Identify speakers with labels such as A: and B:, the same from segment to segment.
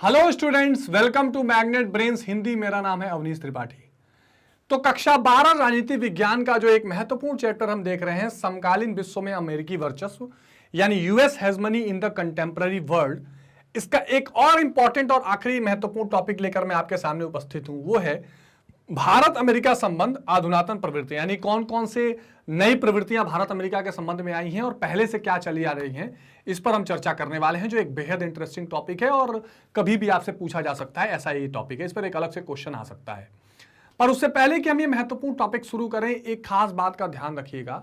A: Hello students, welcome to Magnet Brains Hindi. मेरा नाम है अवनीश त्रिपाठी। तो कक्षा 12 राजनीति विज्ञान का जो एक महत्वपूर्ण चैप्टर हम देख रहे हैं, समकालीन विश्व में अमेरिकी वर्चस्व यानी US hegemony in the contemporary world, इसका एक और इंपॉर्टेंट और आखिरी महत्वपूर्ण टॉपिक लेकर मैं आपके सामने उपस्थित हूं। वो है भारत अमेरिका संबंध अधुनातन प्रवृत्ति, यानी कौन कौन से नई प्रवृत्तियां भारत अमेरिका के संबंध में आई हैं और पहले से क्या चली आ रही हैं, इस पर हम चर्चा करने वाले हैं, जो एक बेहद इंटरेस्टिंग टॉपिक है और कभी भी आपसे पूछा जा सकता है। ऐसा ये टॉपिक है, इस पर एक अलग से क्वेश्चन आ सकता है। पर उससे पहले कि हम ये महत्वपूर्ण टॉपिक शुरू करें, एक खास बात का ध्यान रखिएगा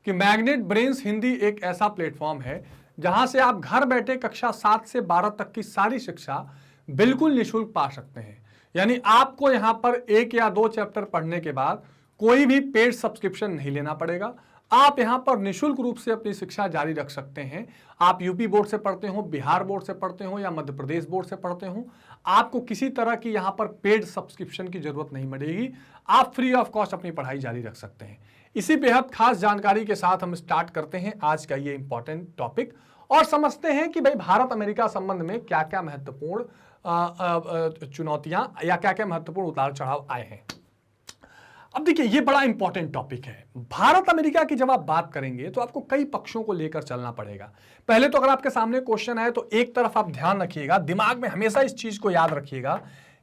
A: कि मैग्नेट ब्रेन्स हिंदी एक ऐसा प्लेटफॉर्म है जहां से आप घर बैठे कक्षा 7 से 12 तक की सारी शिक्षा बिल्कुल निःशुल्क पा सकते हैं। यानी आपको यहां पर 1 या 2 चैप्टर पढ़ने के बाद कोई भी पेड सब्सक्रिप्शन नहीं लेना पड़ेगा। आप यहां पर निःशुल्क रूप से अपनी शिक्षा जारी रख सकते हैं। आप यूपी बोर्ड से पढ़ते हो, बिहार बोर्ड से पढ़ते हो या मध्य प्रदेश बोर्ड से पढ़ते हो, आपको किसी तरह की यहां पर पेड सब्सक्रिप्शन की जरूरत नहीं पड़ेगी। आप फ्री ऑफ कॉस्ट अपनी पढ़ाई जारी रख सकते हैं। इसी बेहद खास जानकारी के साथ हम स्टार्ट करते हैं आज का ये इंपॉर्टेंट टॉपिक और समझते हैं कि भाई भारत अमेरिका संबंध में क्या क्या महत्वपूर्ण चुनौतियां या क्या क्या महत्वपूर्ण उतार चढ़ाव आए हैं। अब देखिए, ये बड़ा इंपॉर्टेंट टॉपिक है। भारत अमेरिका की जब आप बात करेंगे तो आपको कई पक्षों को लेकर चलना पड़ेगा। पहले तो अगर आपके सामने क्वेश्चन आए तो एक तरफ आप ध्यान रखिएगा, दिमाग में हमेशा इस चीज को याद रखिएगा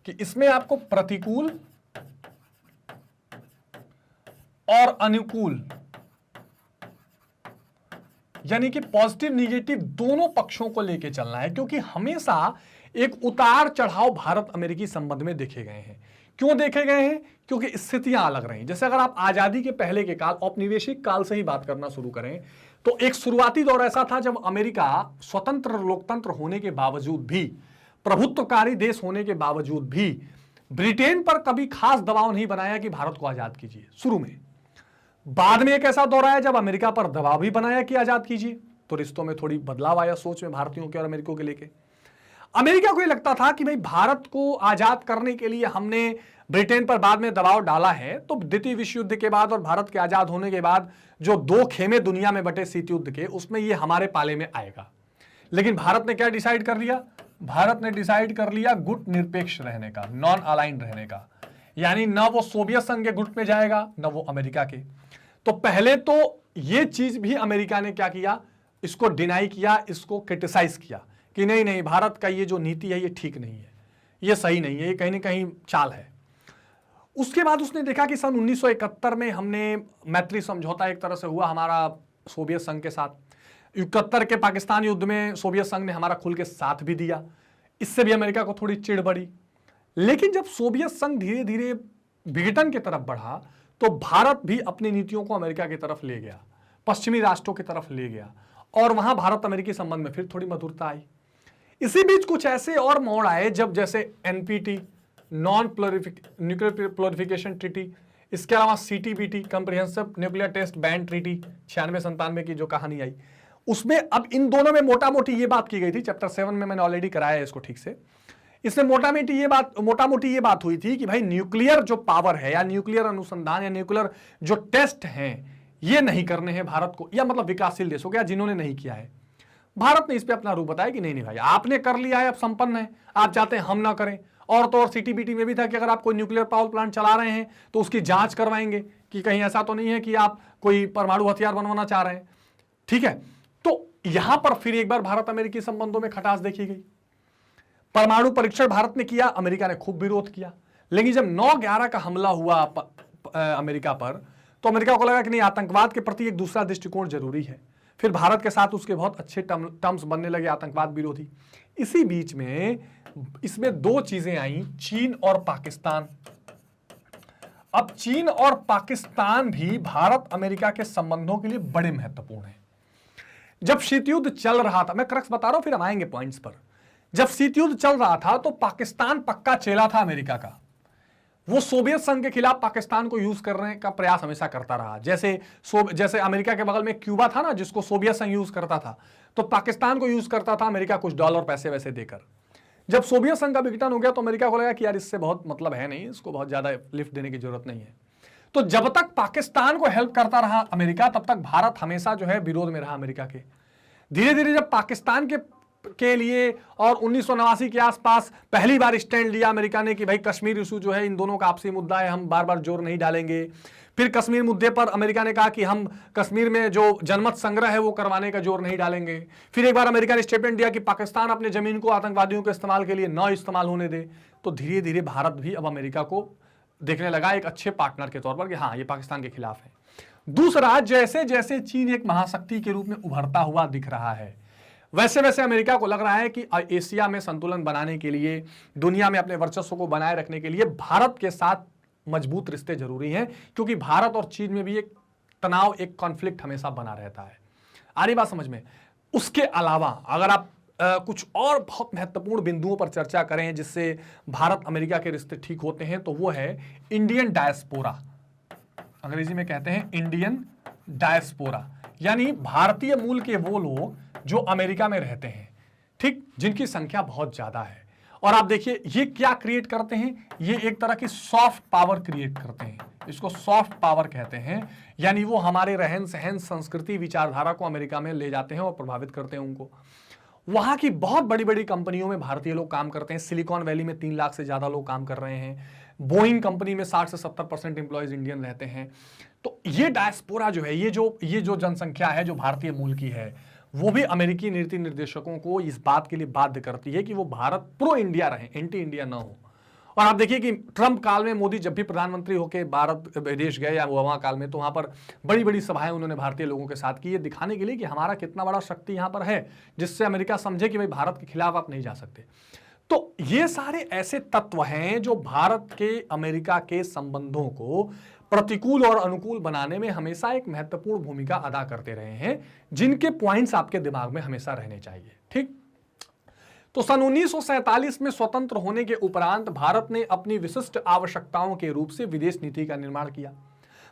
A: कि इसमें आपको प्रतिकूल और अनुकूल यानी कि पॉजिटिव निगेटिव दोनों पक्षों को लेकर चलना है, क्योंकि हमेशा एक उतार चढ़ाव भारत अमेरिकी संबंध में देखे गए हैं। क्यों देखे गए हैं? क्योंकि स्थितियां अलग रही। जैसे अगर आप आजादी के पहले के काल, औपनिवेशिक काल से ही बात करना शुरू करें तो एक शुरुआती दौर ऐसा था जब अमेरिका स्वतंत्र लोकतंत्र होने के बावजूद भी, प्रभुत्वकारी देश होने के बावजूद भी ब्रिटेन पर कभी खास दबाव नहीं बनाया कि भारत को आजाद कीजिए शुरू में। बाद में एक ऐसा दौर आया जब अमेरिका पर दबाव भी बनाया कि आजाद कीजिए, तो रिश्तों में थोड़ी बदलाव आया, सोच में भारतीयों के और अमेरिका के लेके। अमेरिका को यह लगता था कि भाई भारत को आजाद करने के लिए हमने ब्रिटेन पर बाद में दबाव डाला है, तो द्वितीय विश्व युद्ध के बाद और भारत के आजाद होने के बाद जो 2 खेमे दुनिया में बटे शीत युद्ध के, उसमें ये हमारे पाले में आएगा। लेकिन भारत ने क्या डिसाइड कर लिया? भारत ने डिसाइड कर लिया गुट निरपेक्ष रहने का, नॉन अलाइंड रहने का। यानी न वो सोवियत संघ के गुट में जाएगा न वो अमेरिका के। तो पहले तो ये चीज भी अमेरिका ने क्या किया, इसको डिनाई किया, इसको क्रिटिसाइज किया कि नहीं नहीं, भारत का ये जो नीति है ये ठीक नहीं है, ये सही नहीं है, ये कहीं ना कहीं चाल है। उसके बाद उसने देखा कि सन 1971 में हमने मैत्री समझौता एक तरह से हुआ हमारा सोवियत संघ के साथ। 71 के पाकिस्तान युद्ध में सोवियत संघ ने हमारा खुल के साथ भी दिया, इससे भी अमेरिका को थोड़ी चिढ़ बढ़ी। लेकिन जब सोवियत संघ धीरे धीरे विघटन की तरफ बढ़ा तो भारत भी अपनी नीतियों को अमेरिका की तरफ ले गया, पश्चिमी राष्ट्रों की तरफ ले गया, और वहां भारत अमेरिकी संबंध में फिर थोड़ी मधुरता आई। इसी बीच कुछ ऐसे और मोड़ आए जब जैसे NPT, non nuclear proliferation treaty, इसके अलावा CTBT, comprehensive nuclear test ban treaty 96-97 की जो कहानी आई, उसमें अब इन दोनों में मोटा मोटी ये बात की गई थी। चैप्टर 7 में मैंने ऑलरेडी कराया है इसको ठीक से। इसमें मोटा मोटी ये बात हुई थी कि भाई न्यूक्लियर जो पावर है या न्यूक्लियर अनुसंधान या न्यूक्लियर जो टेस्ट हैं ये नहीं करने हैं भारत को, या मतलब विकासशील देशों को, या जिन्होंने नहीं किया है। भारत ने इस पे अपना रूप बताया कि नहीं नहीं भाई, आपने कर लिया है, अब संपन्न है, आप चाहते हैं हम ना करें। और तो और सीटीबीटी में भी था कि अगर आप कोई न्यूक्लियर पावर प्लांट चला रहे हैं तो उसकी जांच करवाएंगे कि कहीं ऐसा तो नहीं है कि आप कोई परमाणु हथियार बनवाना चाह रहे हैं। ठीक है, तो यहां पर फिर एक बार भारत अमेरिकी संबंधों में खटास देखी गई। परमाणु परीक्षण भारत ने किया, अमेरिका ने खूब विरोध किया। लेकिन जब 9/11 का हमला हुआ अमेरिका पर, तो अमेरिका को लगा कि नहीं, आतंकवाद के प्रति एक दूसरा दृष्टिकोण जरूरी है। फिर भारत के साथ उसके बहुत अच्छे टर्म्स बनने लगे, आतंकवाद विरोधी। इसी बीच में इसमें 2 चीजें आई, चीन और पाकिस्तान। अब चीन और पाकिस्तान भी भारत अमेरिका के संबंधों के लिए बड़े महत्वपूर्ण हैं। जब शीत युद्ध चल रहा था, मैं क्रक्स बता रहा हूं फिर हम आएंगे पॉइंट्स पर। जब शीत युद्ध चल रहा था तो पाकिस्तान पक्का चेला था अमेरिका का। वो सोवियत संघ के खिलाफ पाकिस्तान को यूज करने का प्रयास हमेशा करता रहा। जैसे अमेरिका के बगल में क्यूबा था ना, जिसको सोवियत संघ यूज करता था, तो पाकिस्तान को यूज करता था अमेरिका कुछ डॉलर पैसे वैसे देकर। जब सोवियत संघ का विघटन हो गया तो अमेरिका को लगा कि यार इससे बहुत मतलब है नहीं, इसको बहुत ज्यादा लिफ्ट देने की जरूरत नहीं है। तो जब तक पाकिस्तान को हेल्प करता रहा अमेरिका, तब तक भारत हमेशा जो है विरोध में रहा अमेरिका के। धीरे धीरे जब पाकिस्तान के के लिए और 1989 के आसपास पहली बार स्टैंड लिया अमेरिका ने कि भाई कश्मीर इशू जो है इन दोनों का आपसी मुद्दा है, हम बार बार जोर नहीं डालेंगे। फिर कश्मीर मुद्दे पर अमेरिका ने कहा कि हम कश्मीर में जो जनमत संग्रह है वो करवाने का जोर नहीं डालेंगे। फिर एक बार अमेरिका ने स्टेटमेंट दिया कि पाकिस्तान अपने जमीन को आतंकवादियों के इस्तेमाल के लिए न इस्तेमाल होने दे। तो धीरे धीरे भारत भी अब अमेरिका को देखने लगा एक अच्छे पार्टनर के तौर पर कि हाँ ये पाकिस्तान के खिलाफ है। दूसरा, जैसे जैसे चीन एक महाशक्ति के रूप में उभरता हुआ दिख रहा है, वैसे वैसे अमेरिका को लग रहा है कि एशिया में संतुलन बनाने के लिए, दुनिया में अपने वर्चस्व को बनाए रखने के लिए भारत के साथ मजबूत रिश्ते जरूरी हैं, क्योंकि भारत और चीन में भी एक तनाव, एक कॉन्फ्लिक्ट हमेशा बना रहता है। आ रही बात समझ में? उसके अलावा अगर आप कुछ और बहुत महत्वपूर्ण बिंदुओं पर चर्चा करें जिससे भारत अमेरिका के रिश्ते ठीक होते हैं, तो वो है इंडियन डायस्पोरा। अंग्रेजी में कहते हैं इंडियन डायस्पोरा, यानी भारतीय मूल के वो लोग जो अमेरिका में रहते हैं, ठीक, जिनकी संख्या बहुत ज्यादा है। और आप देखिए ये क्या क्रिएट करते हैं, ये एक तरह की सॉफ्ट पावर क्रिएट करते हैं, इसको सॉफ्ट पावर कहते हैं। यानी वो हमारे रहन सहन, संस्कृति, विचारधारा को अमेरिका में ले जाते हैं और प्रभावित करते हैं उनको। वहां की बहुत बड़ी बड़ी कंपनियों में भारतीय लोग काम करते हैं। सिलिकॉन वैली में 3 लाख से ज्यादा लोग काम कर रहे हैं। बोइंग कंपनी में 60 से 70% एम्प्लॉयज इंडियन रहते हैं। तो ये डायस्पोरा जो है, ये जो जनसंख्या है जो भारतीय मूल की है, वो भी अमेरिकी नीति निर्देशकों को इस बात के लिए बाध्य करती है कि वो भारत प्रो इंडिया रहे, एंटी इंडिया ना हो। और आप देखिए कि ट्रंप काल में मोदी जब भी प्रधानमंत्री होकर भारत विदेश गए या ओबामा काल में, तो वहां पर बड़ी बड़ी सभाएं उन्होंने भारतीय लोगों के साथ की, ये दिखाने के लिए कि हमारा कितना बड़ा शक्ति यहां पर है, जिससे अमेरिका समझे कि भाई भारत के खिलाफ आप नहीं जा सकते। तो ये सारे ऐसे तत्व हैं जो भारत के अमेरिका के संबंधों को प्रतिकूल और अनुकूल बनाने में हमेशा एक महत्वपूर्ण भूमिका अदा करते रहे हैं, जिनके पॉइंट्स आपके दिमाग में हमेशा रहने चाहिए। ठीक, तो सन 1947 में स्वतंत्र होने के उपरांत भारत ने अपनी विशिष्ट आवश्यकताओं के रूप से विदेश नीति का निर्माण किया।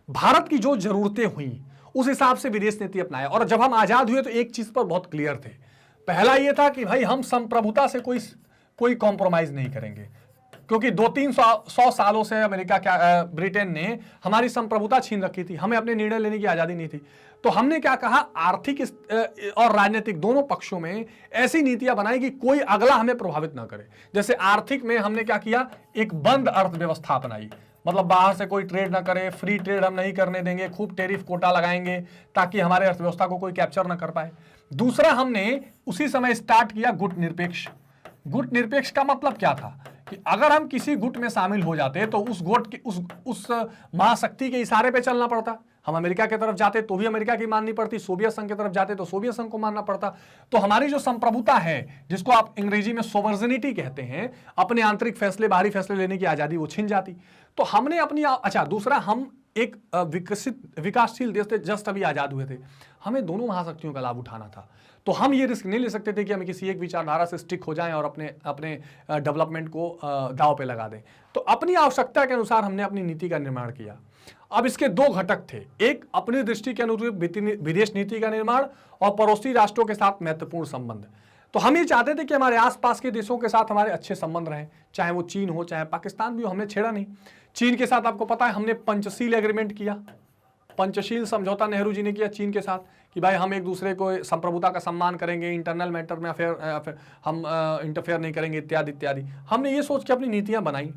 A: भारत की जो जरूरतें हुई उस हिसाब से विदेश नीति अपनाया। और जब हम आजाद हुए तो एक चीज पर बहुत क्लियर थे। पहला यह था कि भाई हम संप्रभुता से कोई कॉम्प्रोमाइज नहीं करेंगे, क्योंकि 200-300 सालों से अमेरिका ब्रिटेन ने हमारी संप्रभुता छीन रखी थी, हमें अपने निर्णय लेने की आजादी नहीं थी। तो हमने क्या कहा, आर्थिक और राजनीतिक दोनों पक्षों में ऐसी नीतियां बनाई कि कोई अगला हमें प्रभावित ना करे। जैसे आर्थिक में हमने क्या किया, एक बंद अर्थव्यवस्था अपनाई, मतलब बाहर से कोई ट्रेड ना करे, फ्री ट्रेड हम नहीं करने देंगे, खूब टैरिफ कोटा लगाएंगे ताकि हमारे अर्थव्यवस्था को कोई कैप्चर ना कर पाए। दूसरा, हमने उसी समय स्टार्ट किया गुट निरपेक्ष। गुट निरपेक्ष का मतलब क्या था कि अगर हम किसी गुट में शामिल हो जाते तो उस गुट की उस महाशक्ति के इशारे पे चलना पड़ता। हम अमेरिका की तरफ जाते तो भी अमेरिका की माननी पड़ती, सोवियत संघ की तरफ जाते तो सोवियत संघ को मानना पड़ता। तो हमारी जो संप्रभुता है, जिसको आप अंग्रेजी में सोवर्जिनिटी कहते हैं, अपने आंतरिक फैसले, बाहरी फैसले लेने की आजादी, वो छिन जाती। तो हमने अपनी दूसरा, हम एक विकासशील देश थे, जस्ट अभी आजाद हुए थे, हमें दोनों महाशक्तियों का लाभ उठाना था। तो हम ये रिस्क नहीं ले सकते थे कि हम किसी एक विचारधारा से स्टिक हो जाएं और अपने डेवलपमेंट को दांव पे लगा दें। तो अपनी आवश्यकता के अनुसार हमने अपनी नीति का निर्माण किया। अब इसके 2 घटक थे, एक अपनी दृष्टि के अनुरूप विदेश नीति का निर्माण और पड़ोसी राष्ट्रों के साथ महत्वपूर्ण संबंध। तो हम ये चाहते थे कि हमारे आसपास के देशों के साथ हमारे अच्छे संबंध रहें, चाहे वो चीन हो चाहे पाकिस्तान भी हो। हमने छेड़ा नहीं। चीन के साथ आपको पता है हमने पंचशील एग्रीमेंट किया, पंचशील समझौता नेहरू जी ने किया चीन के साथ कि भाई हम एक दूसरे को संप्रभुता का सम्मान करेंगे, इंटरनल मैटर में हम इंटरफेयर नहीं करेंगे, इत्यादि इत्यादि। हमने ये सोच के अपनी नीतियां बनाई।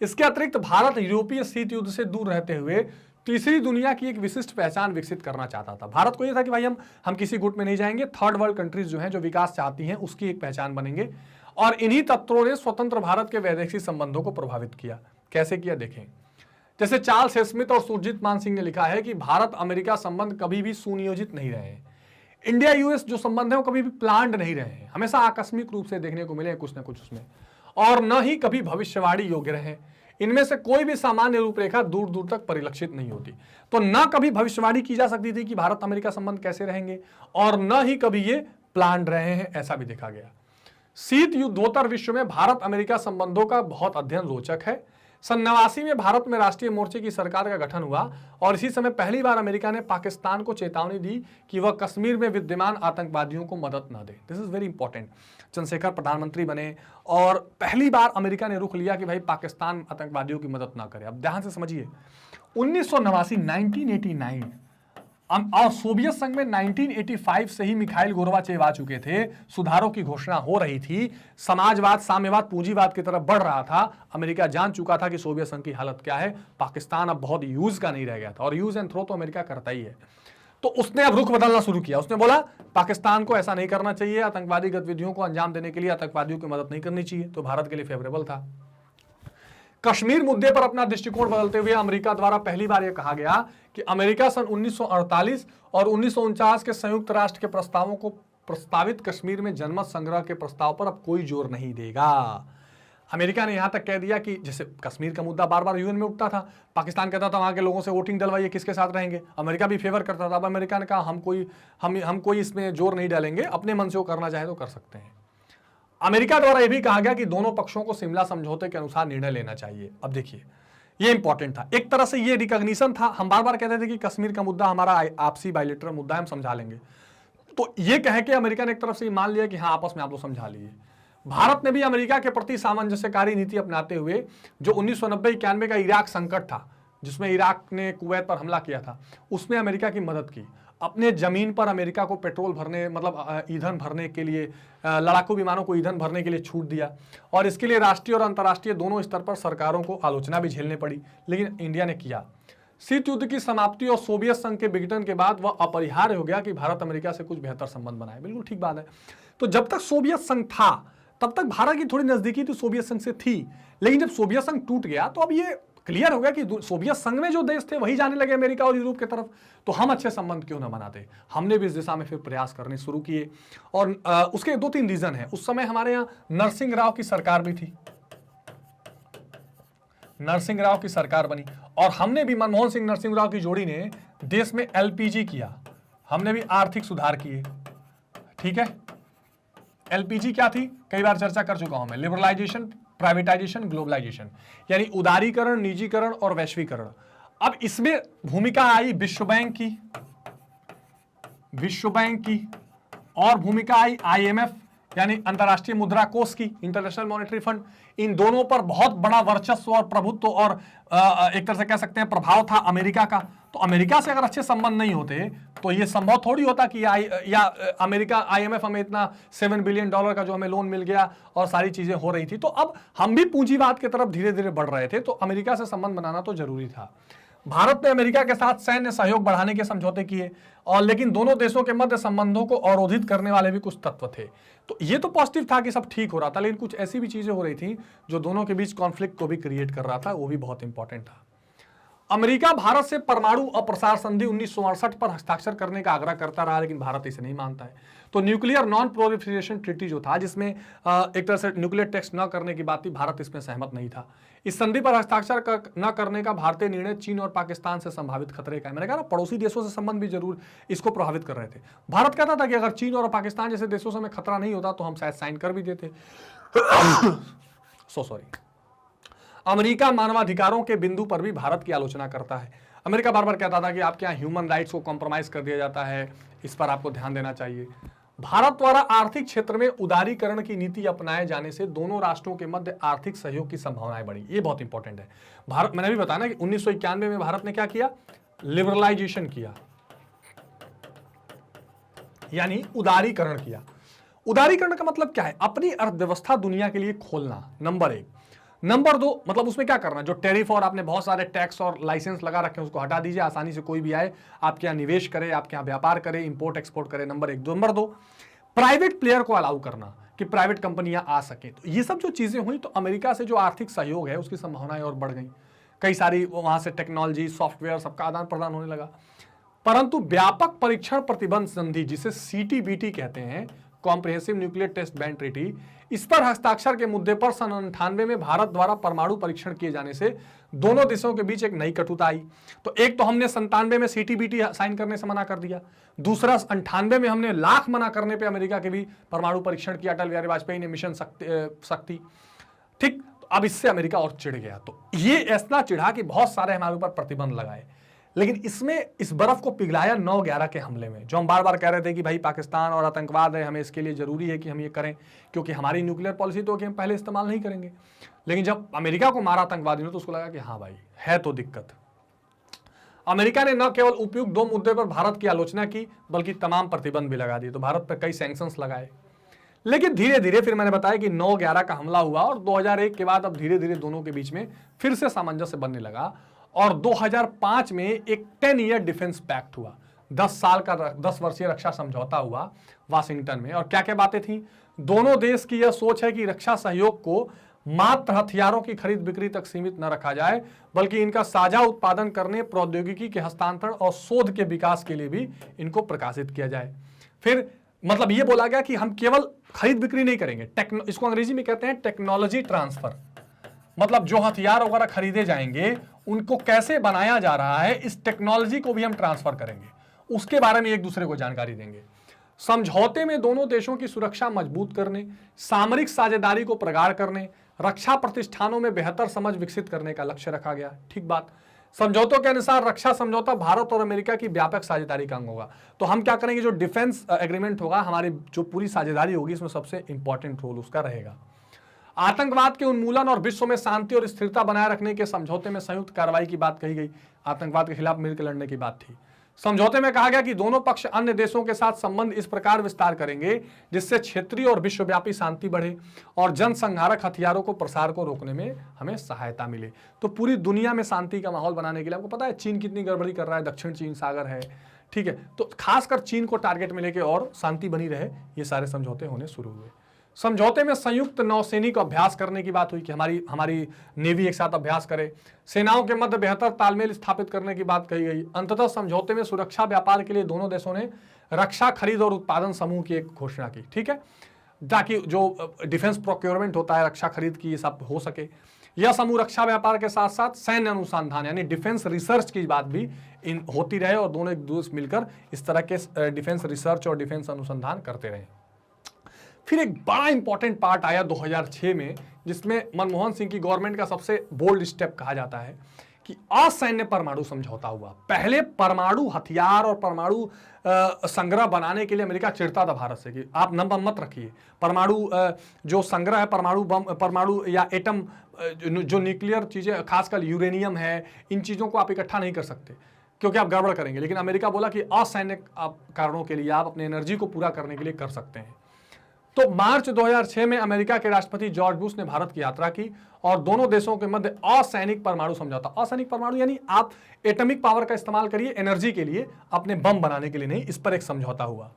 A: इसके अतिरिक्त भारत यूरोपीय शीत युद्ध से दूर रहते हुए तीसरी दुनिया की एक विशिष्ट पहचान विकसित करना चाहता था। भारत को यह था कि भाई हम किसी गुट में नहीं जाएंगे, थर्ड वर्ल्ड कंट्रीज जो हैं जो विकास चाहती हैं उसकी एक पहचान बनेंगे। और इन्हीं तत्वों ने स्वतंत्र भारत के वैदेशिक संबंधों को प्रभावित किया। कैसे किया देखें। जैसे चार्ल्स स्मिथ और सुरजीत मान सिंह ने लिखा है कि भारत अमेरिका संबंध कभी भी सुनियोजित नहीं रहे हैं। इंडिया यूएस जो संबंध है वो कभी भी प्लान्ड नहीं रहे हैं, हमेशा आकस्मिक रूप से देखने को मिले कुछ ना कुछ उसमें, और न ही कभी भविष्यवाणी योग्य रहे। इनमें से कोई भी सामान्य रूपरेखा दूर दूर तक परिलक्षित नहीं होती। तो न कभी भविष्यवाणी की जा सकती थी कि भारत अमेरिका संबंध कैसे रहेंगे, और न ही कभी ये प्लान्ड रहे हैं, ऐसा भी देखा गया। शीत युद्धोत्तर विश्व में भारत अमेरिका संबंधों का बहुत अध्ययन रोचक है। सन 89 में भारत में राष्ट्रीय मोर्चे की सरकार का गठन हुआ और इसी समय पहली बार अमेरिका ने पाकिस्तान को चेतावनी दी कि वह कश्मीर में विद्यमान आतंकवादियों को मदद न दे। This is very important. Chandrashekhar प्रधानमंत्री बने और पहली बार अमेरिका ने रुख लिया कि भाई पाकिस्तान आतंकवादियों की मदद ना करे। अब ध्यान से समझिए, 1989 और सोवियत संघ में 1985 से ही मिखाइल गोर्बाचेव आ चुके थे, सुधारों की घोषणा हो रही थी, समाजवाद, साम्यवाद, पूंजीवाद की तरफ बढ़ रहा था। अमेरिका जान चुका था कि सोवियत संघ की हालत क्या है, पाकिस्तान अब बहुत यूज का नहीं रह गया था, और यूज एंड थ्रो तो अमेरिका करता ही है। तो उसने अब रुख बदलना शुरू किया। उसने बोला पाकिस्तान को ऐसा नहीं करना चाहिए, आतंकवादी गतिविधियों को अंजाम देने के लिए आतंकवादियों की मदद नहीं करनी चाहिए, तो भारत के लिए फेवरेबल था। कश्मीर मुद्दे पर अपना दृष्टिकोण बदलते हुए अमेरिका द्वारा पहली बार यह कहा गया कि अमेरिका सन 1948 और 1949 के संयुक्त राष्ट्र के प्रस्तावों को प्रस्तावित कश्मीर में जनमत संग्रह के प्रस्ताव पर अब कोई जोर नहीं देगा। अमेरिका ने यहां तक कह दिया कि जैसे कश्मीर का मुद्दा बार बार यूएन में उठता था, पाकिस्तान कहता था वहां के लोगों से वोटिंग डलवाइए, किसके साथ रहेंगे, अमेरिका भी फेवर करता था। अब अमेरिका ने कहा हम कोई इसमें जोर नहीं डालेंगे, अपने मन से वो करना चाहे तो कर सकते हैं। अमेरिका द्वारा यह भी कहा गया कि दोनों पक्षों को शिमला समझौते के अनुसार निर्णय लेना चाहिए। अब देखिए ये इंपॉर्टेंट था, एक तरह से ये रिकॉग्निशन था। हम बार बार कहते थे कि कश्मीर का मुद्दा हमारा आपसी बायलैटरल मुद्दा है, हम समझा लेंगे, तो ये कह के अमेरिका ने एक तरफ से मान लिया कि हाँ आपस में आप लोग समझा लीजिए। भारत ने भी अमेरिका के प्रति सामंजस्यकारी नीति अपनाते हुए जो 1990-91 का इराक संकट था, जिसमें इराक ने कुवैत पर हमला किया था, उसमें अमेरिका की मदद की। अपने जमीन पर अमेरिका को पेट्रोल भरने, मतलब ईंधन भरने के लिए, लड़ाकू विमानों को ईंधन भरने के लिए छूट दिया, और इसके लिए राष्ट्रीय और अंतर्राष्ट्रीय दोनों स्तर पर सरकारों को आलोचना भी झेलनी पड़ी, लेकिन इंडिया ने किया। शीत युद्ध की समाप्ति और सोवियत संघ के विघटन के बाद वह अपरिहार्य हो गया कि भारत अमेरिका से कुछ बेहतर संबंध बनाए। बिल्कुल ठीक बात है। तो जब तक सोवियत संघ था तब तक भारत की थोड़ी नजदीकी तो सोवियत संघ से थी, लेकिन जब सोवियत संघ टूट गया तो अब ये क्लियर हो गया कि सोवियत संघ में जो देश थे वही जाने लगे अमेरिका और यूरोप की तरफ, तो हम अच्छे संबंध क्यों ना बनाते। हमने भी इस दिशा में फिर प्रयास करने शुरू किए, और उसके 2-3 रीजन है। उस समय हमारे यहाँ नरसिंह राव की सरकार भी थी, नरसिंह राव की सरकार बनी, और हमने भी, मनमोहन सिंह नरसिंह राव की जोड़ी ने देश में एलपीजी किया, हमने भी आर्थिक सुधार किए। ठीक है, एलपीजी क्या थी, कई बार चर्चा कर चुका हूं मैं, लिबरलाइजेशन, प्राइवेटाइजेशन, ग्लोबलाइजेशन, यानी उदारीकरण, निजीकरण और वैश्वीकरण। अब इसमें भूमिका आई विश्व बैंक की, और भूमिका आई आईएमएफ यानी अंतर्राष्ट्रीय मुद्रा कोष की, इंटरनेशनल मॉनेटरी फंड। इन दोनों पर बहुत बड़ा वर्चस्व और प्रभुत्व और एक तरह से कह सकते हैं प्रभाव था अमेरिका का। तो अमेरिका से अगर अच्छे संबंध नहीं होते तो ये संभव थोड़ी होता कि अमेरिका, आईएमएफ हमें इतना $7 बिलियन का जो हमें लोन मिल गया और सारी चीजें हो रही थी। तो अब हम भी पूंजीवाद की तरफ धीरे धीरे बढ़ रहे थे, तो अमेरिका से संबंध बनाना तो जरूरी था। भारत ने अमेरिका के साथ सैन्य सहयोग बढ़ाने के समझौते किए, और लेकिन दोनों देशों के मध्य संबंधों को अवरोधित करने वाले भी कुछ तत्व थे। तो ये तो पॉजिटिव था कि सब ठीक हो रहा था, लेकिन कुछ ऐसी भी चीजें हो रही थी जो दोनों के बीच कॉन्फ्लिक्ट को भी क्रिएट कर रहा था, वो भी बहुत इंपॉर्टेंट था। अमेरिका भारत से परमाणु अप्रसार संधि 1968 पर हस्ताक्षर करने का आग्रह करता रहा, लेकिन भारत इसे नहीं मानता है। तो न्यूक्लियर नॉन प्रोलिफरेशन ट्रीटी जो था, जिसमें एक तरह से न्यूक्लियर टेस्ट न करने की बात थी, भारत इसमें सहमत नहीं था। इस संधि पर हस्ताक्षर न करने का भारतीय निर्णय चीन और पाकिस्तान से संभावित खतरे का है। मैंने कहा ना, पड़ोसी देशों से संबंध भी जरूर इसको प्रभावित कर रहे थे। भारत कहता था कि अगर चीन और पाकिस्तान जैसे देशों से हमें खतरा नहीं होता तो हम शायद साइन कर भी देते। सॉरी। अमेरिका मानवाधिकारों के बिंदु पर भी भारत की आलोचना करता है। अमेरिका बार बार कहता था कि आपके यहाँ ह्यूमन राइट्स को कॉम्प्रोमाइज कर दिया जाता है, इस पर आपको ध्यान देना चाहिए। भारत द्वारा आर्थिक क्षेत्र में उदारीकरण की नीति अपनाए जाने से दोनों राष्ट्रों के मध्य आर्थिक सहयोग की संभावनाएं बढ़ी। ये बहुत इंपॉर्टेंट है। भारत, मैंने भी बताया ना कि 1991 में भारत ने क्या किया, लिबरलाइजेशन किया, यानी उदारीकरण किया। उदारीकरण का मतलब क्या है, अपनी अर्थव्यवस्था दुनिया के लिए खोलना, नंबर 1। नंबर 2, मतलब उसमें क्या करना, जो टैरिफ और आपने बहुत सारे टैक्स और लाइसेंस लगा रखे हैं उसको हटा दीजिए, आसानी से कोई भी आए आपके यहाँ निवेश करे, आपके यहाँ व्यापार करे, इंपोर्ट एक्सपोर्ट करे, नंबर 1। नंबर 2, प्राइवेट प्लेयर को अलाउ करना कि प्राइवेट कंपनियां आ सके। तो ये सब जो चीजें हुई तो अमेरिका से जो आर्थिक सहयोग है उसकी संभावनाएं और बढ़ गई। कई सारी वहां से टेक्नोलॉजी, सॉफ्टवेयर, सबका आदान प्रदान होने लगा। परंतु व्यापक परीक्षण प्रतिबंध संधि, जिसे सीटीबीटी कहते हैं, comprehensive nuclear test ban treaty, इस पर हस्ताक्षर के मुद्दे पर सन 98 में भारत द्वारा परमाणु परीक्षण किए जाने से दोनों देशों के बीच एक नई कटुता आई। तो एक तो हमने 97 में सीटीबीटी साइन करने से मना कर दिया, दूसरा 98 में हमने लाख मना करने पे अमेरिका के भी परमाणु परीक्षण किया, अटल बिहारी वाजपेयी ने मिशन शक्ति। ठीक, अब इससे अमेरिका और चिढ़ गया। तो ये ऐसा चिढ़ा कि बहुत सारे हमारे ऊपर प्रतिबंध लगाए, लेकिन इसमें इस बर्फ को पिघलाया 9/11 के हमले में, जो हम बार बार कह रहे थे कि भाई पाकिस्तान और आतंकवाद है, हमें इसके लिए जरूरी है कि हम ये करें, क्योंकि हमारी न्यूक्लियर पॉलिसी तो कि हम पहले इस्तेमाल नहीं करेंगे। लेकिन जब अमेरिका को मारा आतंकवादियों ने तो उसको लगा कि हाँ भाई है तो दिक्कत। अमेरिका ने न केवल उपयुक्त 2 मुद्दे पर भारत की आलोचना की बल्कि तमाम प्रतिबंध भी लगा दिए। तो भारत पर कई सैंक्शंस लगाए। लेकिन धीरे धीरे फिर मैंने बताया कि 9/11 का हमला हुआ और 2001 के बाद अब धीरे धीरे दोनों के बीच में फिर से सामंजस्य बनने लगा और 2005 में एक 10 ईयर डिफेंस पैक्ट हुआ। 10 वर्षीय रक्षा समझौता हुआ वाशिंगटन में। और क्या क्या बातें थी? दोनों देश की यह सोच है कि रक्षा सहयोग को मात्र हथियारों की खरीद बिक्री तक सीमित न रखा जाए बल्कि इनका साझा उत्पादन करने, प्रौद्योगिकी के हस्तांतरण और शोध के विकास के लिए भी इनको प्रकाशित किया जाए। फिर मतलब यह बोला गया कि हम केवल खरीद बिक्री नहीं करेंगे, इसको अंग्रेजी में कहते हैं टेक्नोलॉजी ट्रांसफर। मतलब जो हथियार वगैरह खरीदे जाएंगे उनको कैसे बनाया जा रहा है, इस टेक्नोलॉजी को भी हम ट्रांसफर करेंगे, उसके बारे में एक दूसरे को जानकारी देंगे। समझौते में दोनों देशों की सुरक्षा मजबूत करने, सामरिक साझेदारी को प्रगाढ़ करने, रक्षा प्रतिष्ठानों में बेहतर समझ विकसित करने का लक्ष्य रखा गया। ठीक बात। समझौतों के अनुसार रक्षा समझौता भारत और अमेरिका की व्यापक साझेदारी का अंग होगा। तो हम क्या करेंगे, जो डिफेंस एग्रीमेंट होगा, हमारी जो पूरी साझेदारी होगी, इसमें सबसे इंपॉर्टेंट रोल उसका रहेगा। आतंकवाद के उन्मूलन और विश्व में शांति और स्थिरता बनाए रखने के समझौते में संयुक्त कार्रवाई की बात कही गई। आतंकवाद के खिलाफ मिलकर लड़ने की बात थी। समझौते में कहा गया कि दोनों पक्ष अन्य देशों के साथ संबंध इस प्रकार विस्तार करेंगे जिससे क्षेत्रीय और विश्वव्यापी शांति बढ़े और जनसंहारक हथियारों को प्रसार को रोकने में हमें सहायता मिले। तो पूरी दुनिया में शांति का माहौल बनाने के लिए, आपको पता है चीन कितनी गड़बड़ी कर रहा है, दक्षिण चीन सागर है, ठीक है, तो खासकर चीन को टारगेट में लेके और शांति बनी रहे, ये सारे समझौते होने शुरू हुए। समझौते में संयुक्त नौसैनिक अभ्यास करने की बात हुई कि हमारी नेवी एक साथ अभ्यास करे। सेनाओं के मध्य बेहतर तालमेल स्थापित करने की बात कही गई। अंततः समझौते में सुरक्षा व्यापार के लिए दोनों देशों ने रक्षा खरीद और उत्पादन समूह की एक घोषणा की। ठीक है, ताकि जो डिफेंस प्रोक्योरमेंट होता है, रक्षा खरीद की, ये सब हो सके। यह समूह रक्षा व्यापार के साथ साथ सैन्य अनुसंधान यानी डिफेंस रिसर्च की बात भी होती रहे और दोनों एक दूसरे मिलकर इस तरह के डिफेंस रिसर्च और डिफेंस अनुसंधान करते रहे। फिर एक बड़ा इंपॉर्टेंट पार्ट आया 2006 में, जिसमें मनमोहन सिंह की गवर्नमेंट का सबसे बोल्ड स्टेप कहा जाता है कि असैन्य परमाणु समझौता हुआ। पहले परमाणु हथियार और परमाणु संग्रह बनाने के लिए अमेरिका चिढ़ता था भारत से कि आप नंबर मत रखिए, परमाणु जो संग्रह है, परमाणु बम, परमाणु या एटम जो न्यूक्लियर चीजें, खासकर यूरेनियम है, इन चीजों को आप इकट्ठा नहीं कर सकते क्योंकि आप गड़बड़ करेंगे। लेकिन अमेरिका बोला कि असैन्य कारणों के लिए आप अपने एनर्जी को पूरा करने के लिए कर सकते हैं। तो मार्च 2006 में अमेरिका के राष्ट्रपति जॉर्ज बुश ने भारत की यात्रा की और दोनों देशों के मध्य असैनिक परमाणु समझौता, असैनिक परमाणु यानी आप एटॉमिक पावर का इस्तेमाल करिए एनर्जी के लिए, अपने बम बनाने के लिए नहीं, इस पर एक समझौता हुआ।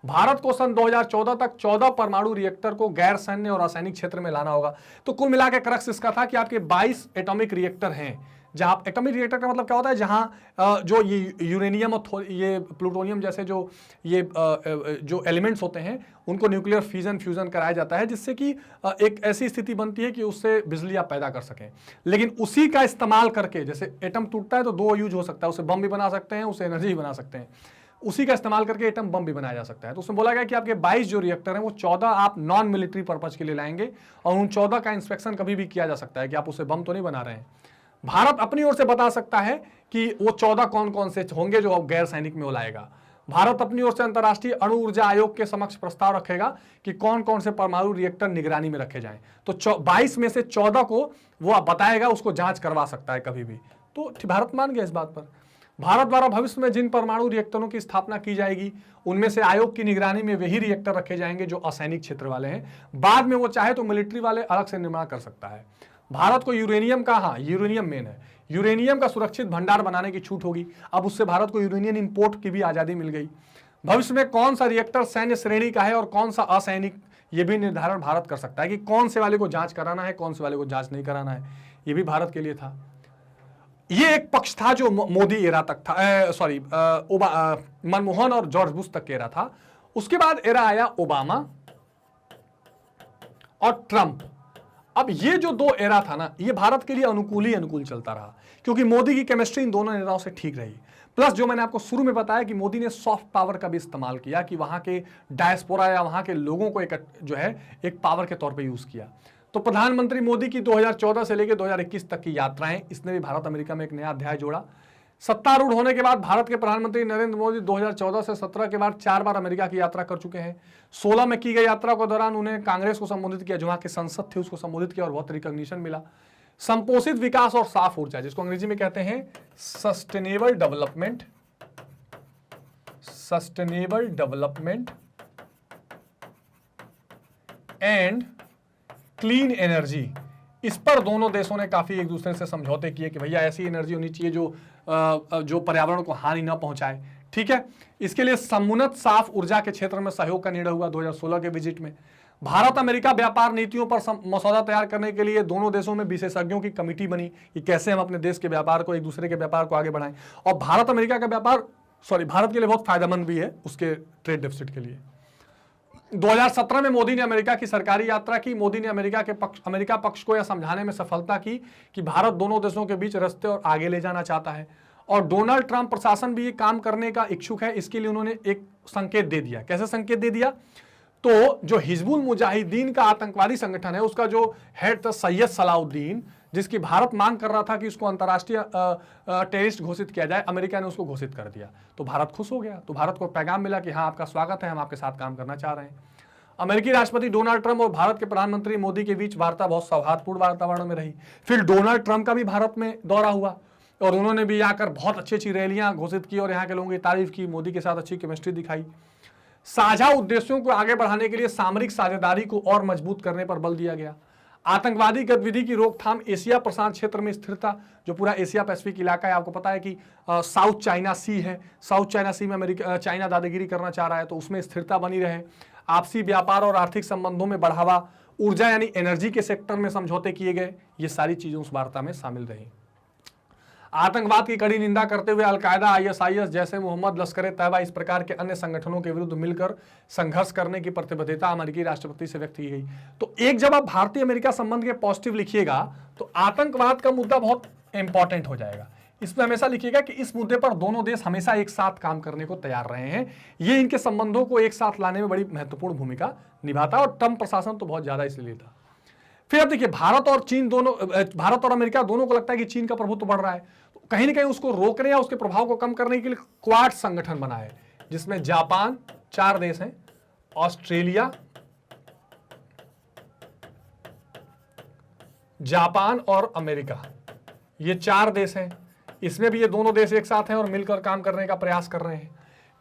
A: भारत को सन 2014 तक 14 परमाणु रिएक्टर को गैर सैन्य और रासायनिक क्षेत्र में लाना होगा। तो कुल मिलाकर क्रक्स इसका था कि आपके 22 एटॉमिक रिएक्टर हैं, जहां एटॉमिक रिएक्टर का मतलब क्या होता है, जहां जो ये यूरेनियम और ये प्लूटोनियम जैसे जो एलिमेंट्स होते हैं उनको न्यूक्लियर फ्यूजन कराया जाता है, जिससे कि एक ऐसी स्थिति बनती है कि उससे बिजली आप पैदा कर सकें। लेकिन उसी का इस्तेमाल करके, जैसे एटम टूटता है तो 2 यूज हो सकता है, उसे बम भी बना सकते हैं, उसे एनर्जी भी बना सकते हैं, उसी का इस्तेमाल करके एटम बम भी बनाया जा सकता है। तो उसमें बोला गया कि आपके 22 जो रिएक्टर हैं वो 14 आप नॉन मिलिट्री पर्पज के लिए लाएंगे और उन 14 का इंस्पेक्शन कभी भी किया जा सकता है कि आप उसे बम तो नहीं बना रहे हैं। भारत अपनी ओर से बता सकता है कि वो 14 कौन कौन से होंगे जो गैर सैनिक में वो लाएगा। भारत अपनी ओर से अंतर्राष्ट्रीय अणु ऊर्जा आयोग के समक्ष प्रस्ताव रखेगा कि कौन कौन से परमाणु रिएक्टर निगरानी में रखे जाएं। तो 22 में से 14 को वो बताएगा, उसको जांच करवा सकता है कभी भी। तो भारत मान गया इस बात पर। भारत द्वारा भविष्य में जिन परमाणु रिएक्टरों की स्थापना की जाएगी उनमें से आयोग की निगरानी में वही रिएक्टर रखे जाएंगे जो असैनिक क्षेत्र वाले हैं। बाद में वो चाहे तो मिलिट्री वाले अलग से निर्माण कर सकता है। भारत को यूरेनियम का, हाँ यूरेनियम मेन है, यूरेनियम का सुरक्षित भंडार बनाने की छूट होगी। अब उससे भारत को यूरेनियम इंपोर्ट की भी आजादी मिल गई। भविष्य में कौन सा रिएक्टर सैन्य श्रेणी का है और कौन सा असैनिक, ये भी निर्धारण भारत कर सकता है कि कौन से वाले को जांच कराना है, कौन से वाले को जांच नहीं कराना है। ये भी भारत के लिए था। ये एक पक्ष था जो मोदी एरा तक था, मनमोहन और जॉर्ज बुश तक एरा था। उसके बाद एरा आया ओबामा और ट्रंप। अब ये जो 2 एरा था ना, ये भारत के लिए अनुकूल चलता रहा क्योंकि मोदी की केमिस्ट्री इन दोनों नेताओं से ठीक रही। प्लस जो मैंने आपको शुरू में बताया कि मोदी ने सॉफ्ट पावर का भी इस्तेमाल किया कि वहां के डायस्पोरा या वहां के लोगों को एक पावर के तौर पे यूज किया। तो प्रधानमंत्री मोदी की 2014 से लेकर 2021 तक की यात्राएं, इसने भी भारत अमेरिका में एक नया अध्याय जोड़ा। सत्तारूढ़ होने के बाद भारत के प्रधानमंत्री नरेंद्र मोदी 2014 से 17 के बाद 4 बार अमेरिका की यात्रा कर चुके हैं। 16 में की गई यात्रा के दौरान उन्हें कांग्रेस को संबोधित किया, जो वहां की संसद थी उसको संबोधित किया और बहुत रिकॉग्निशन मिला। संपोषित विकास और साफ ऊर्जा, जिसको अंग्रेजी में कहते हैं sustainable development and clean energy, इस पर दोनों देशों ने काफी एक दूसरे से समझौते किए कि भैया ऐसी एनर्जी होनी चाहिए जो पर्यावरण को हानि न पहुंचाए। ठीक है, इसके लिए समुन्नत साफ ऊर्जा के क्षेत्र में सहयोग का निर्णय हुआ 2016 के विजिट में। भारत अमेरिका व्यापार नीतियों पर मसौदा तैयार करने के लिए दोनों देशों में विशेषज्ञों की कमेटी बनी कि कैसे हम अपने देश के व्यापार को, एक दूसरे के व्यापार को आगे बढ़ाएं। और भारत अमेरिका का व्यापार भारत के लिए बहुत फायदेमंद भी है उसके ट्रेड डेफिसिट के लिए। 2017 में मोदी ने अमेरिका की सरकारी यात्रा की। मोदी ने अमेरिका पक्ष को यह समझाने में सफलता की कि भारत दोनों देशों के बीच रास्ते और आगे ले जाना चाहता है, और डोनाल्ड ट्रंप प्रशासन भी ये काम करने का इच्छुक है। इसके लिए उन्होंने एक संकेत दे दिया। कैसे संकेत दे दिया? तो जो हिजबुल मुजाहिदीन का आतंकवादी संगठन है, उसका जो हेड था सैयद सलाउद्दीन, जिसकी भारत मांग कर रहा था कि उसको अंतर्राष्ट्रीय टेररिस्ट घोषित किया जाए, अमेरिका ने उसको घोषित कर दिया। तो भारत खुश हो गया। तो भारत को पैगाम मिला कि हाँ, आपका स्वागत है, हम आपके साथ काम करना चाह रहे हैं। अमेरिकी राष्ट्रपति डोनाल्ड ट्रंप और भारत के प्रधानमंत्री मोदी के बीच वार्ता बहुत सौहार्दपूर्ण वातावरण में रही। फिर डोनाल्ड ट्रंप का भी भारत में दौरा हुआ और उन्होंने भी आकर बहुत अच्छी अच्छी रैलियां घोषित की और यहाँ के लोगों की तारीफ की, मोदी के साथ अच्छी केमिस्ट्री दिखाई। साझा उद्देश्यों को आगे बढ़ाने के लिए सामरिक साझेदारी को और मजबूत करने पर बल दिया गया। आतंकवादी गतिविधि की रोकथाम, एशिया प्रशांत क्षेत्र में स्थिरता, जो पूरा एशिया पैसिफिक इलाका है, आपको पता है कि साउथ चाइना सी है, साउथ चाइना सी में चाइना दादागिरी करना चाह रहा है, तो उसमें स्थिरता बनी रहे। आपसी व्यापार और आर्थिक संबंधों में बढ़ावा, ऊर्जा यानी एनर्जी के सेक्टर में समझौते किए गए। ये सारी चीजें उस वार्ता में शामिल रही। आतंकवाद की कड़ी निंदा करते हुए अलकायदा, ISIS जैसे मोहम्मद, लश्कर तैयबा, इस प्रकार के अन्य संगठनों के विरुद्ध मिलकर संघर्ष करने की प्रतिबद्धता अमेरिकी राष्ट्रपति से व्यक्त की गई। तो एक जब आप भारतीय अमेरिका संबंध के पॉजिटिव लिखिएगा तो आतंकवाद का मुद्दा बहुत इंपॉर्टेंट हो जाएगा। इसमें हमेशा लिखिएगा कि इस मुद्दे पर दोनों देश हमेशा एक साथ काम करने को तैयार रहे हैं। ये इनके संबंधों को एक साथ लाने में बड़ी महत्वपूर्ण भूमिका निभाता है और ट्रंप प्रशासन तो बहुत ज्यादा इसलिए था। फिर अब देखिए, भारत और अमेरिका दोनों को लगता है कि चीन का प्रभुत्व बढ़ रहा है, तो कहीं ना कहीं उसको रोकने या उसके प्रभाव को कम करने के लिए क्वाड संगठन बना है, जिसमें जापान, 4 देश हैं, ऑस्ट्रेलिया, जापान और अमेरिका, ये 4 देश हैं। इसमें भी ये दोनों देश एक साथ हैं और मिलकर काम करने का प्रयास कर रहे हैं।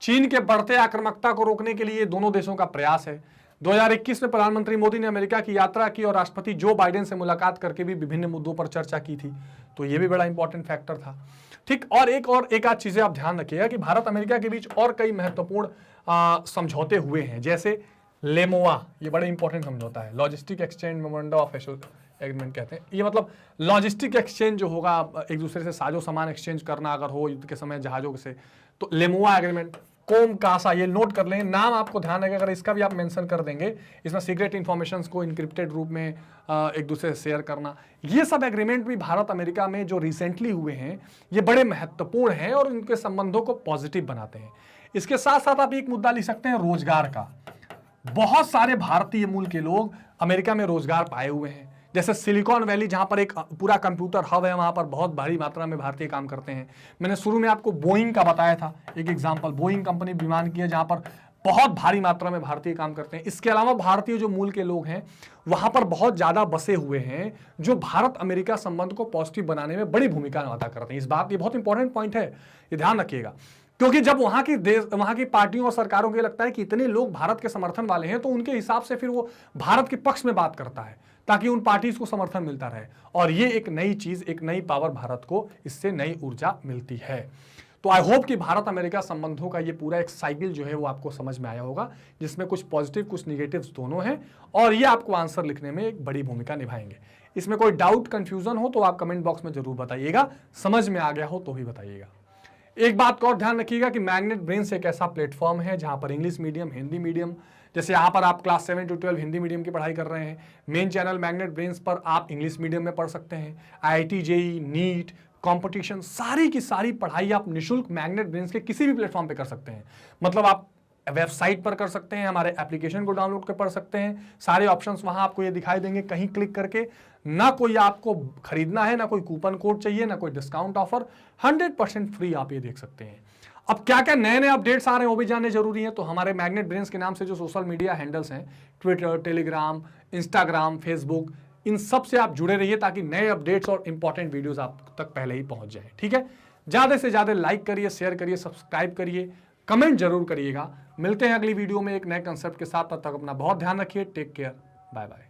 A: चीन के बढ़ते आक्रामकता को रोकने के लिए दोनों देशों का प्रयास है। 2021 में प्रधानमंत्री मोदी ने अमेरिका की यात्रा की और राष्ट्रपति जो बाइडेन से मुलाकात करके भी विभिन्न मुद्दों पर चर्चा की थी, तो ये भी बड़ा इंपॉर्टेंट फैक्टर था। ठीक, और एक आध चीजें आप ध्यान रखिएगा कि भारत अमेरिका के बीच और कई महत्वपूर्ण समझौते हुए हैं, जैसे लेमोआ, ये बड़ा इंपॉर्टेंट समझौता है, logistic exchange memorandum of agreement कहते हैं। ये मतलब लॉजिस्टिक एक्सचेंज जो होगा, एक दूसरे से साजो सामान एक्सचेंज करना अगर हो युद्ध के समय जहाजों से, तो लेमोआ एग्रीमेंट। कोम कासा, ये नोट कर लें, नाम आपको ध्यान रखेगा, अगर इसका भी आप मेंशन कर देंगे, इसमें सीक्रेट इंफॉर्मेशन को इनक्रिप्टेड रूप में एक दूसरे से शेयर करना, ये सब एग्रीमेंट भी भारत अमेरिका में जो रिसेंटली हुए हैं, ये बड़े महत्वपूर्ण हैं और इनके संबंधों को पॉजिटिव बनाते हैं। इसके साथ साथ आप एक मुद्दा लिख सकते हैं, रोजगार का। बहुत सारे भारतीय मूल के लोग अमेरिका में रोजगार पाए हुए हैं, जैसे सिलिकॉन वैली, जहां पर एक पूरा कंप्यूटर हब है, वहां पर बहुत भारी मात्रा में भारतीय काम करते हैं। मैंने शुरू में आपको बोइंग का बताया था एक एग्जांपल, बोइंग कंपनी विमान की है जहां पर बहुत भारी मात्रा में भारतीय काम करते हैं। इसके अलावा भारतीय जो मूल के लोग हैं वहां पर बहुत ज्यादा बसे हुए हैं, जो भारत अमेरिका संबंध को पॉजिटिव बनाने में बड़ी भूमिका अदा करते हैं। इस बात, ये बहुत इंपॉर्टेंट पॉइंट है, ये ध्यान रखिएगा, क्योंकि जब वहां की पार्टियों और सरकारों को लगता है कि इतने लोग भारत के समर्थन वाले हैं, तो उनके हिसाब से फिर वो भारत के पक्ष में बात करता है ताकि उन पार्टीज को समर्थन मिलता रहे, और ये एक नई चीज, एक नई पावर भारत को, इससे नई ऊर्जा मिलती है। तो आई होप कि भारत अमेरिका संबंधों का ये पूरा एक साइकिल जो है वो आपको समझ में आया होगा, जिसमें कुछ पॉजिटिव कुछ निगेटिव्स दोनों हैं, और ये आपको आंसर लिखने में एक बड़ी भूमिका निभाएंगे। इसमें कोई डाउट कंफ्यूजन हो तो आप कमेंट बॉक्स में जरूर बताइएगा, समझ में आ गया हो तो भी बताइएगा। एक बात को और ध्यान रखिएगा कि मैग्नेट ब्रेन्स एक ऐसा प्लेटफॉर्म है जहां पर इंग्लिश मीडियम, हिंदी मीडियम, जैसे यहाँ पर आप क्लास 7 to 12 हिंदी मीडियम की पढ़ाई कर रहे हैं, मेन चैनल मैग्नेट ब्रेन्स पर आप इंग्लिश मीडियम में पढ़ सकते हैं। IIT, JEE, नीट, कंपटीशन, सारी की सारी पढ़ाई आप निःशुल्क मैग्नेट ब्रेन्स के किसी भी प्लेटफॉर्म पे कर सकते हैं। मतलब आप वेबसाइट पर कर सकते हैं, हमारे एप्लीकेशन को डाउनलोड कर पढ़ सकते हैं, सारे ऑप्शंस वहां आपको ये दिखाई देंगे, कहीं क्लिक करके। ना कोई आपको खरीदना है, ना कोई कूपन कोड चाहिए, ना कोई डिस्काउंट ऑफर, 100% फ्री आप ये देख सकते हैं। अब क्या क्या नए नए अपडेट्स आ रहे हैं वो भी जानने जरूरी है, तो हमारे मैग्नेट ब्रेन्स के नाम से जो सोशल मीडिया हैंडल्स हैं, ट्विटर, टेलीग्राम, इंस्टाग्राम, फेसबुक, इन सब से आप जुड़े रहिए ताकि नए अपडेट्स और इंपॉर्टेंट वीडियोस आप तक पहले ही पहुंच जाए। ठीक है, ज्यादा से ज्यादा लाइक करिए, शेयर करिए, सब्सक्राइब करिए, कमेंट जरूर करिएगा। मिलते हैं अगली वीडियो में एक नए कंसेप्ट के साथ। तब तक अपना बहुत ध्यान रखिए। Take care, bye bye.